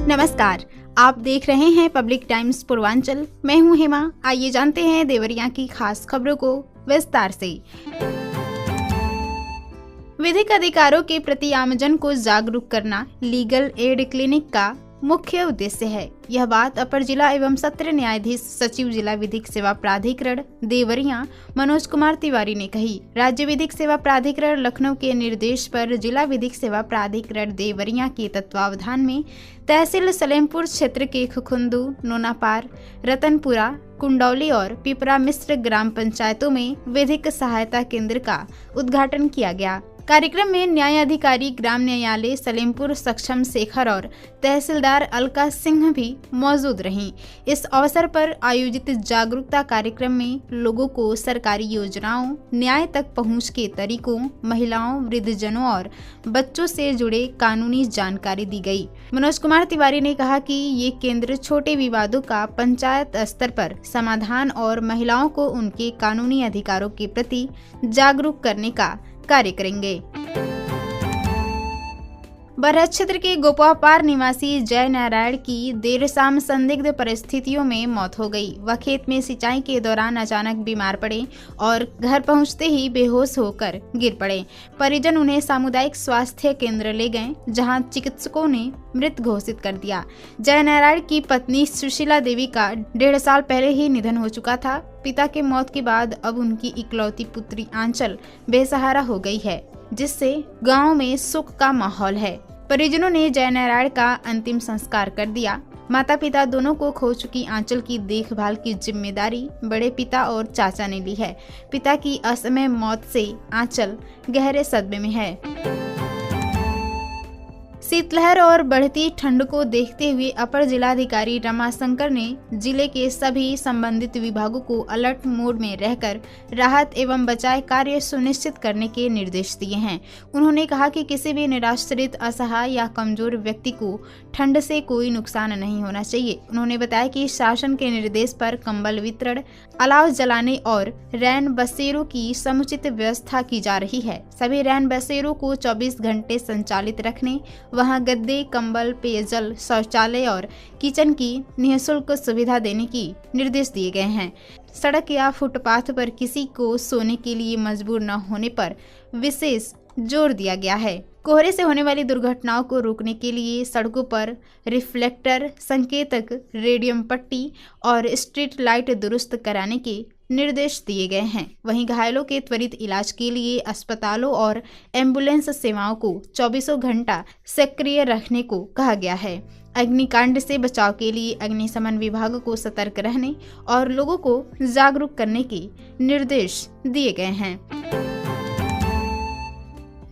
नमस्कार, आप देख रहे हैं पब्लिक टाइम्स पूर्वांचल। मैं हूं हेमा। आइए जानते हैं देवरिया की खास खबरों को विस्तार से। विधिक अधिकारों के प्रति आमजन को जागरूक करना लीगल एड क्लिनिक का मुख्य उद्देश्य है। यह बात अपर जिला एवं सत्र न्यायाधीश सचिव जिला विधिक सेवा प्राधिकरण देवरिया मनोज कुमार तिवारी ने कही। राज्य विधिक सेवा प्राधिकरण लखनऊ के निर्देश पर जिला विधिक सेवा प्राधिकरण देवरिया के तत्वावधान में तहसील सलेमपुर क्षेत्र के खुखुंदू, नोनापार, रतनपुरा, कुंडौली और पिपरा मिश्र ग्राम पंचायतों में विधिक सहायता केंद्र का उद्घाटन किया गया। कार्यक्रम में न्याय अधिकारी ग्राम न्यायालय सलेमपुर सक्षम शेखर और तहसीलदार अलका सिंह भी मौजूद रहीं। इस अवसर पर आयोजित जागरूकता कार्यक्रम में लोगों को सरकारी योजनाओं, न्याय तक पहुंच के तरीकों, महिलाओं, वृद्धजनों और बच्चों से जुड़े कानूनी जानकारी दी गई। मनोज कुमार तिवारी ने कहा कि ये केंद्र छोटे विवादों का पंचायत स्तर पर समाधान और महिलाओं को उनके कानूनी अधिकारों के प्रति जागरूक करने का कार्य करेंगे। बरहत क्षेत्र के गोपापार निवासी जय नारायण की देर शाम संदिग्ध परिस्थितियों में मौत हो गई। वह खेत में सिंचाई के दौरान अचानक बीमार पड़े और घर पहुंचते ही बेहोश होकर गिर पड़े। परिजन उन्हें सामुदायिक स्वास्थ्य केंद्र ले गए, जहां चिकित्सकों ने मृत घोषित कर दिया। जय नारायण की पत्नी सुशीला देवी का 1.5 साल पहले ही निधन हो चुका था। पिता के मौत के बाद अब उनकी इकलौती पुत्री आंचल बेसहारा हो गई है, जिससे गांव में शोक का माहौल है। परिजनों ने जय नारायण का अंतिम संस्कार कर दिया। माता पिता दोनों को खो चुकी आंचल की देखभाल की जिम्मेदारी बड़े पिता और चाचा ने ली है। पिता की असमय मौत से आंचल गहरे सदमे में है। शीतलहर और बढ़ती ठंड को देखते हुए अपर जिलाधिकारी रमाशंकर ने जिले के सभी संबंधित विभागों को अलर्ट मोड में रहकर राहत एवं बचाव कार्य सुनिश्चित करने के निर्देश दिए हैं। उन्होंने कहा कि किसी भी निराश्रित, असहाय या कमजोर व्यक्ति को ठंड से कोई नुकसान नहीं होना चाहिए। उन्होंने बताया कि शासन के निर्देश पर कंबल वितरण, अलाव जलाने और रैन बसेरों की समुचित व्यवस्था की जा रही है। सभी रैन बसेरों को 24 घंटे संचालित रखने, वहां गद्दे, कंबल, पेयजल, शौचालय और किचन की निःशुल्क सुविधा देने की निर्देश दिए गए हैं। सड़क या फुटपाथ पर किसी को सोने के लिए मजबूर न होने पर विशेष जोर दिया गया है। कोहरे से होने वाली दुर्घटनाओं को रोकने के लिए सड़कों पर रिफ्लेक्टर, संकेतक, रेडियम पट्टी और स्ट्रीट लाइट दुरुस्त कराने के निर्देश दिए गए हैं। वहीं घायलों के त्वरित इलाज के लिए अस्पतालों और एम्बुलेंस सेवाओं को 24 घंटा सक्रिय रखने को कहा गया है। अग्निकांड से बचाव के लिए अग्निशमन विभाग को सतर्क रहने और लोगों को जागरूक करने के निर्देश दिए गए हैं।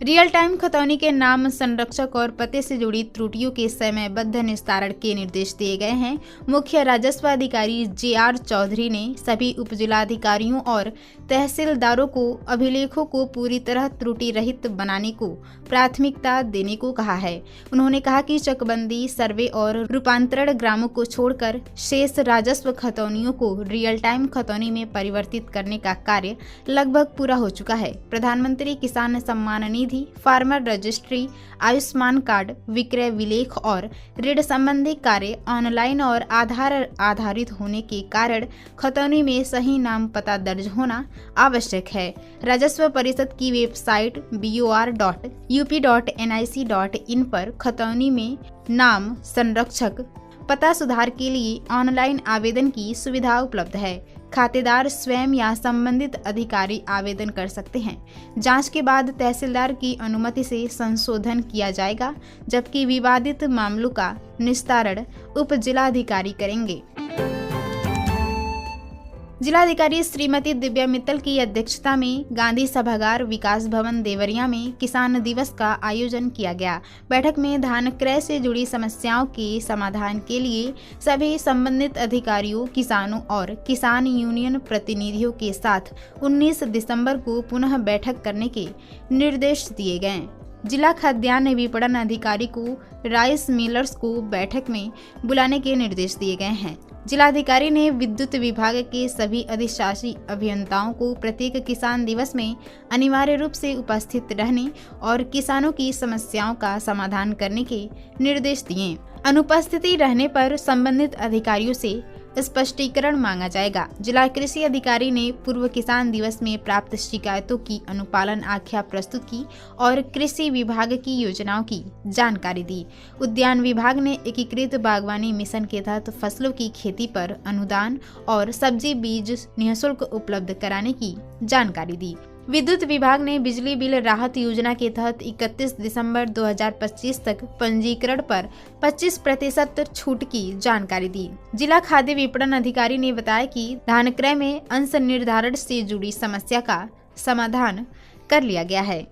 रियल टाइम खतौनी के नाम संरक्षक और पते से जुड़ी त्रुटियों के समयबद्ध निस्तारण के निर्देश दिए गए हैं। मुख्य राजस्व अधिकारी JR चौधरी ने सभी उपजिलाधिकारियों और तहसीलदारों को अभिलेखों को पूरी तरह त्रुटि रहित बनाने को प्राथमिकता देने को कहा है। उन्होंने कहा कि चकबंदी, सर्वे और रूपांतरण ग्रामों को छोड़कर शेष राजस्व खतौनियों को रियल टाइम खतौनी में परिवर्तित करने का कार्य लगभग पूरा हो चुका है। प्रधानमंत्री किसान Samman Nidhi, farmer registry, Ayushman card, विक्रय विलेख और ऋण संबंधी कार्य ऑनलाइन और आधार आधारित होने के कारण खतौनी में सही नाम पता दर्ज होना आवश्यक है। राजस्व परिषद की वेबसाइट bor.up.nic.in पर खतौनी में नाम संरक्षक पता सुधार के लिए ऑनलाइन आवेदन की सुविधा उपलब्ध है। खातेदार स्वयं या संबंधित अधिकारी आवेदन कर सकते हैं। जांच के बाद तहसीलदार की अनुमति से संशोधन किया जाएगा, जबकि विवादित मामलों का निस्तारण उप जिलाधिकारी करेंगे। जिलाधिकारी श्रीमती दिव्या मित्तल की अध्यक्षता में गांधी सभागार विकास भवन देवरिया में किसान दिवस का आयोजन किया गया। बैठक में धान क्रय से जुड़ी समस्याओं के समाधान के लिए सभी संबंधित अधिकारियों, किसानों और किसान यूनियन प्रतिनिधियों के साथ 19 दिसंबर को पुनः बैठक करने के निर्देश दिए गए। जिला खाद्यान्न विपणन अधिकारी को राइस मिलर्स को बैठक में बुलाने के निर्देश दिए गए हैं। जिलाधिकारी ने विद्युत विभाग के सभी अधिशासी अभियंताओं को प्रत्येक किसान दिवस में अनिवार्य रूप से उपस्थित रहने और किसानों की समस्याओं का समाधान करने के निर्देश दिए। अनुपस्थिति रहने पर संबंधित अधिकारियों से स्पष्टीकरण मांगा जाएगा। जिला कृषि अधिकारी ने पूर्व किसान दिवस में प्राप्त शिकायतों की अनुपालन आख्या प्रस्तुत की और कृषि विभाग की योजनाओं की जानकारी दी। उद्यान विभाग ने एकीकृत बागवानी मिशन के तहत फसलों की खेती पर अनुदान और सब्जी बीज निःशुल्क उपलब्ध कराने की जानकारी दी। विद्युत विभाग ने बिजली बिल राहत योजना के तहत 31 दिसंबर 2025 तक पंजीकरण पर 25% छूट की जानकारी दी। जिला खाद्य विपणन अधिकारी ने बताया कि धान क्रय में अंश निर्धारण से जुड़ी समस्या का समाधान कर लिया गया है।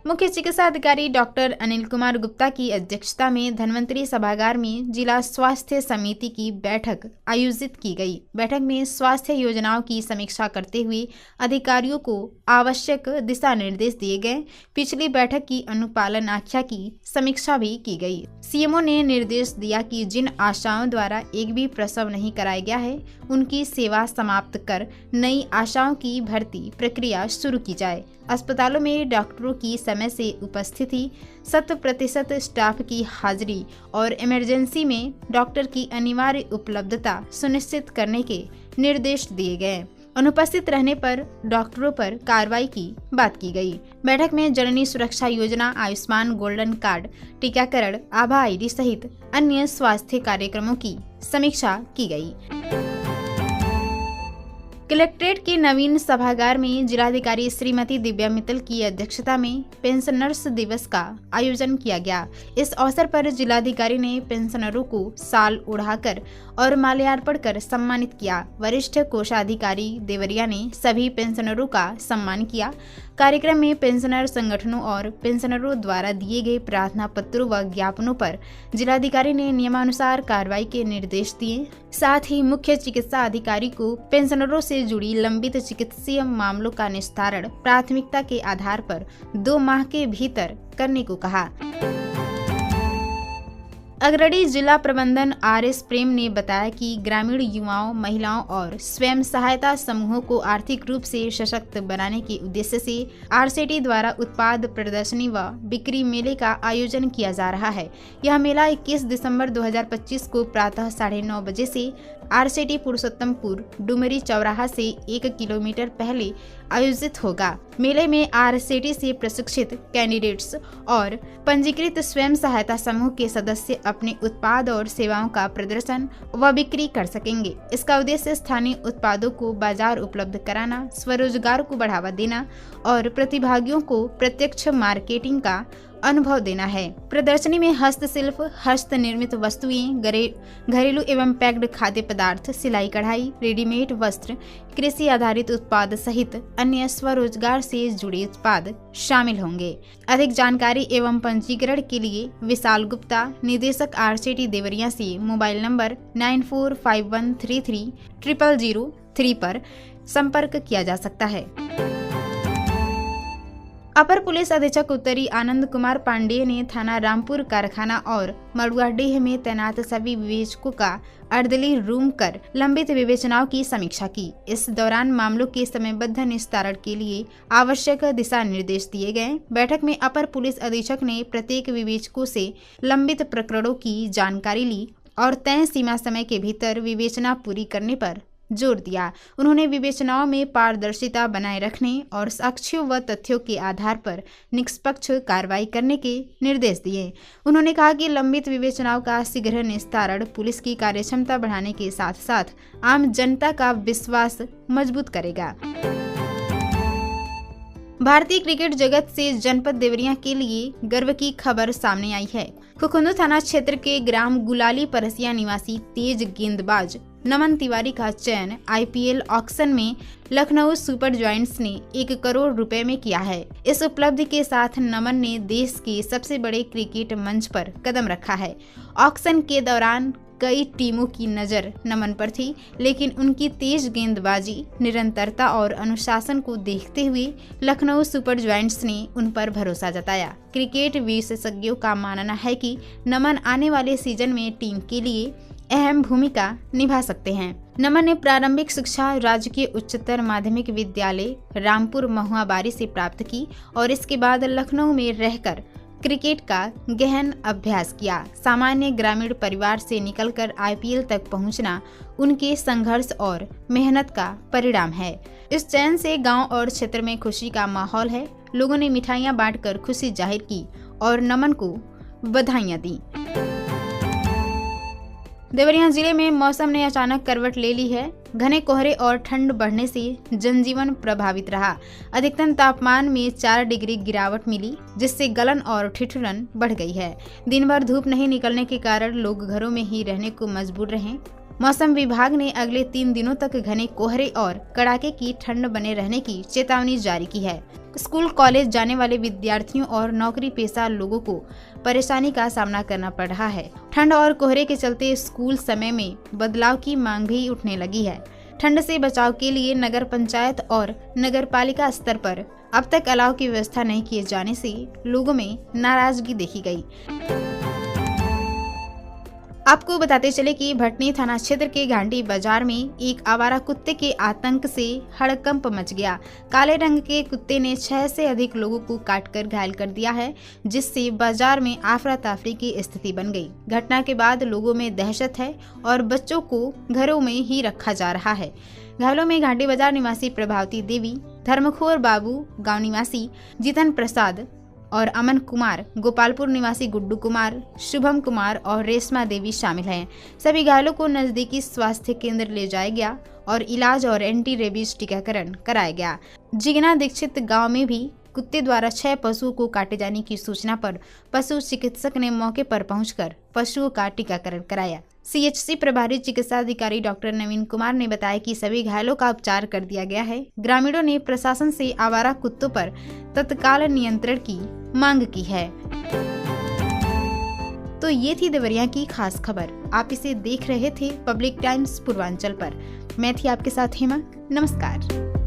मुख्य चिकित्सा अधिकारी डॉक्टर अनिल कुमार गुप्ता की अध्यक्षता में धन्वंतरी सभागार में जिला स्वास्थ्य समिति की बैठक आयोजित की गई। बैठक में स्वास्थ्य योजनाओं की समीक्षा करते हुए अधिकारियों को आवश्यक दिशा निर्देश दिए गए। पिछली बैठक की अनुपालन आख्या की समीक्षा भी की गई। सीएमओ ने निर्देश दिया कि जिन आशाओं द्वारा एक भी प्रसव नहीं कराया गया है, उनकी सेवा समाप्त कर नई आशाओं की भर्ती प्रक्रिया शुरू की जाए। अस्पतालों में डॉक्टरों की समय से उपस्थिति, 100% स्टाफ की हाजिरी और इमरजेंसी में डॉक्टर की अनिवार्य उपलब्धता सुनिश्चित करने के निर्देश दिए गए। अनुपस्थित रहने पर डॉक्टरों पर कार्रवाई की बात की गई। बैठक में जननी सुरक्षा योजना, आयुष्मान गोल्डन कार्ड, टीकाकरण, आभा आईडी सहित अन्य स्वास्थ्य कार्यक्रमों की समीक्षा की गई। कलेक्ट्रेट के नवीन सभागार में जिलाधिकारी श्रीमती दिव्या मित्तल की अध्यक्षता में पेंशनर्स दिवस का आयोजन किया गया। इस अवसर पर जिलाधिकारी ने पेंशनरों को शाल ओढ़ाकर और माल्यार्पण कर सम्मानित किया। वरिष्ठ कोषाधिकारी देवरिया ने सभी पेंशनरों का सम्मान किया। कार्यक्रम में पेंशनर संगठनों और पेंशनरों द्वारा दिए गए प्रार्थना पत्रों व ज्ञापनों पर जिलाधिकारी ने नियमानुसार कार्रवाई के निर्देश दिए। साथ ही मुख्य चिकित्सा अधिकारी को पेंशनरों से जुड़ी लंबित चिकित्सीय मामलों का निस्तारण प्राथमिकता के आधार पर 2 माह के भीतर करने को कहा। अग्रणी जिला प्रबंधन RS प्रेम ने बताया कि ग्रामीण युवाओं, महिलाओं और स्वयं सहायता समूहों को आर्थिक रूप से सशक्त बनाने के उद्देश्य से RCT द्वारा उत्पाद प्रदर्शनी व बिक्री मेले का आयोजन किया जा रहा है। यह मेला 21 दिसंबर 2025 को प्रातः 9:30 बजे से RCT पुरुषोत्तमपुर डुमरी चौराहा से 1 किलोमीटर पहले आयोजित होगा। मेले में RCT से प्रशिक्षित कैंडिडेट्स और पंजीकृत स्वयं सहायता समूह के सदस्य अपने उत्पाद और सेवाओं का प्रदर्शन व बिक्री कर सकेंगे। इसका उद्देश्य स्थानीय उत्पादों को बाजार उपलब्ध कराना, स्वरोजगार को बढ़ावा देना और प्रतिभागियों को प्रत्यक्ष मार्केटिंग का अनुभव देना है। प्रदर्शनी में हस्तशिल्प, हस्त निर्मित वस्तुएं, घरेलू एवं पैक्ड खाद्य पदार्थ, सिलाई कढ़ाई, रेडीमेड वस्त्र, कृषि आधारित उत्पाद सहित अन्य स्वरोजगार से जुड़े उत्पाद शामिल होंगे। अधिक जानकारी एवं पंजीकरण के लिए विशाल गुप्ता, निदेशक RCT देवरिया से मोबाइल नंबर 9451330003 पर संपर्क किया जा सकता है। अपर पुलिस अधीक्षक उत्तरी आनंद कुमार पांडेय ने थाना रामपुर कारखाना और मड़ुआडीह में तैनात सभी विवेचकों का अर्दली रूम कर लंबित विवेचनाओं की समीक्षा की। इस दौरान मामलों के समयबद्ध निस्तारण के लिए आवश्यक दिशा निर्देश दिए गए। बैठक में अपर पुलिस अधीक्षक ने प्रत्येक विवेचकों से लंबित प्रकरणों की जानकारी ली और तय सीमा समय के भीतर विवेचना पूरी करने पर जोर दिया। उन्होंने विवेचनाओं में पारदर्शिता बनाए रखने और साक्ष्यों व तथ्यों के आधार पर निष्पक्ष कार्रवाई करने के निर्देश दिए। उन्होंने कहा कि लंबित विवेचनाओं का शीघ्र निस्तारण पुलिस की कार्यक्षमता बढ़ाने के साथ साथ आम जनता का विश्वास मजबूत करेगा। भारतीय क्रिकेट जगत से जनपद देवरिया के लिए गर्व की खबर सामने आई है। खुखुंदू थाना क्षेत्र के ग्राम गुलाली परसिया निवासी तेज गेंदबाज नमन तिवारी का चयन IPL ऑक्शन में लखनऊ सुपर जायंट्स ने 1 करोड़ रुपए में किया है। इस उपलब्धि के साथ नमन ने देश के सबसे बड़े क्रिकेट मंच पर कदम रखा है। ऑक्शन के दौरान कई टीमों की नज़र नमन पर थी, लेकिन उनकी तेज गेंदबाजी, निरंतरता और अनुशासन को देखते हुए लखनऊ सुपर जायंट्स ने उन पर भरोसा जताया। क्रिकेट विशेषज्ञों का मानना है कि नमन आने वाले सीजन में टीम के लिए अहम भूमिका निभा सकते हैं। नमन ने प्रारंभिक शिक्षा राजकीय उच्चतर माध्यमिक विद्यालय रामपुर महुआबारी से प्राप्त की और इसके बाद लखनऊ में रहकर क्रिकेट का गहन अभ्यास किया। सामान्य ग्रामीण परिवार से निकलकर IPL तक पहुंचना उनके संघर्ष और मेहनत का परिणाम है। इस चयन से गांव और क्षेत्र में खुशी का माहौल है। लोगों ने मिठाइयां बांटकर खुशी जाहिर की और नमन को बधाइयां दी। देवरिया जिले में मौसम ने अचानक करवट ले ली है। घने कोहरे और ठंड बढ़ने से जनजीवन प्रभावित रहा। अधिकतम तापमान में 4 डिग्री गिरावट मिली, जिससे गलन और ठिठुरन बढ़ गई है। दिन भर धूप नहीं निकलने के कारण लोग घरों में ही रहने को मजबूर रहे। मौसम विभाग ने अगले 3 दिनों तक घने कोहरे और कड़ाके की ठंड बने रहने की चेतावनी जारी की है। स्कूल कॉलेज जाने वाले विद्यार्थियों और नौकरी पेशा लोगों को परेशानी का सामना करना पड़ रहा है। ठंड और कोहरे के चलते स्कूल समय में बदलाव की मांग भी उठने लगी है। ठंड से बचाव के लिए नगर पंचायत और नगर पालिका स्तर पर अब तक अलाव की व्यवस्था नहीं किए जाने से लोगों में नाराजगी देखी गई। आपको बताते चले कि भटनी थाना क्षेत्र के घाटी बाजार में एक आवारा कुत्ते के आतंक से हड़कंप मच गया। काले रंग के कुत्ते ने 6 से अधिक लोगों को काटकर घायल कर दिया है, जिससे बाजार में आफरा तफरी की स्थिति बन गई। घटना के बाद लोगों में दहशत है और बच्चों को घरों में ही रखा जा रहा है। घायलों में घाटी बाजार निवासी प्रभावती देवी, धर्मखोर बाबू गांव निवासी जीतन प्रसाद और अमन कुमार, गोपालपुर निवासी गुड्डू कुमार, शुभम कुमार और रेशमा देवी शामिल हैं। सभी घायलों को नजदीकी स्वास्थ्य केंद्र ले जाया गया और इलाज और एंटी रेबीज टीकाकरण कराया गया। जिगना दीक्षित गांव में भी कुत्ते द्वारा 6 पशुओं को काटे जाने की सूचना पर पशु चिकित्सक ने मौके पर पहुंचकर पशुओं का टीकाकरण कराया। CHC प्रभारी चिकित्सा अधिकारी डॉक्टर नवीन कुमार ने बताया कि सभी घायलों का उपचार कर दिया गया है। ग्रामीणों ने प्रशासन से आवारा कुत्तों पर तत्काल नियंत्रण की मांग की है। तो ये थी देवरिया की खास खबर। आप इसे देख रहे थे पब्लिक टाइम्स पूर्वांचल पर। मैं थी आपके साथ हेमा। नमस्कार।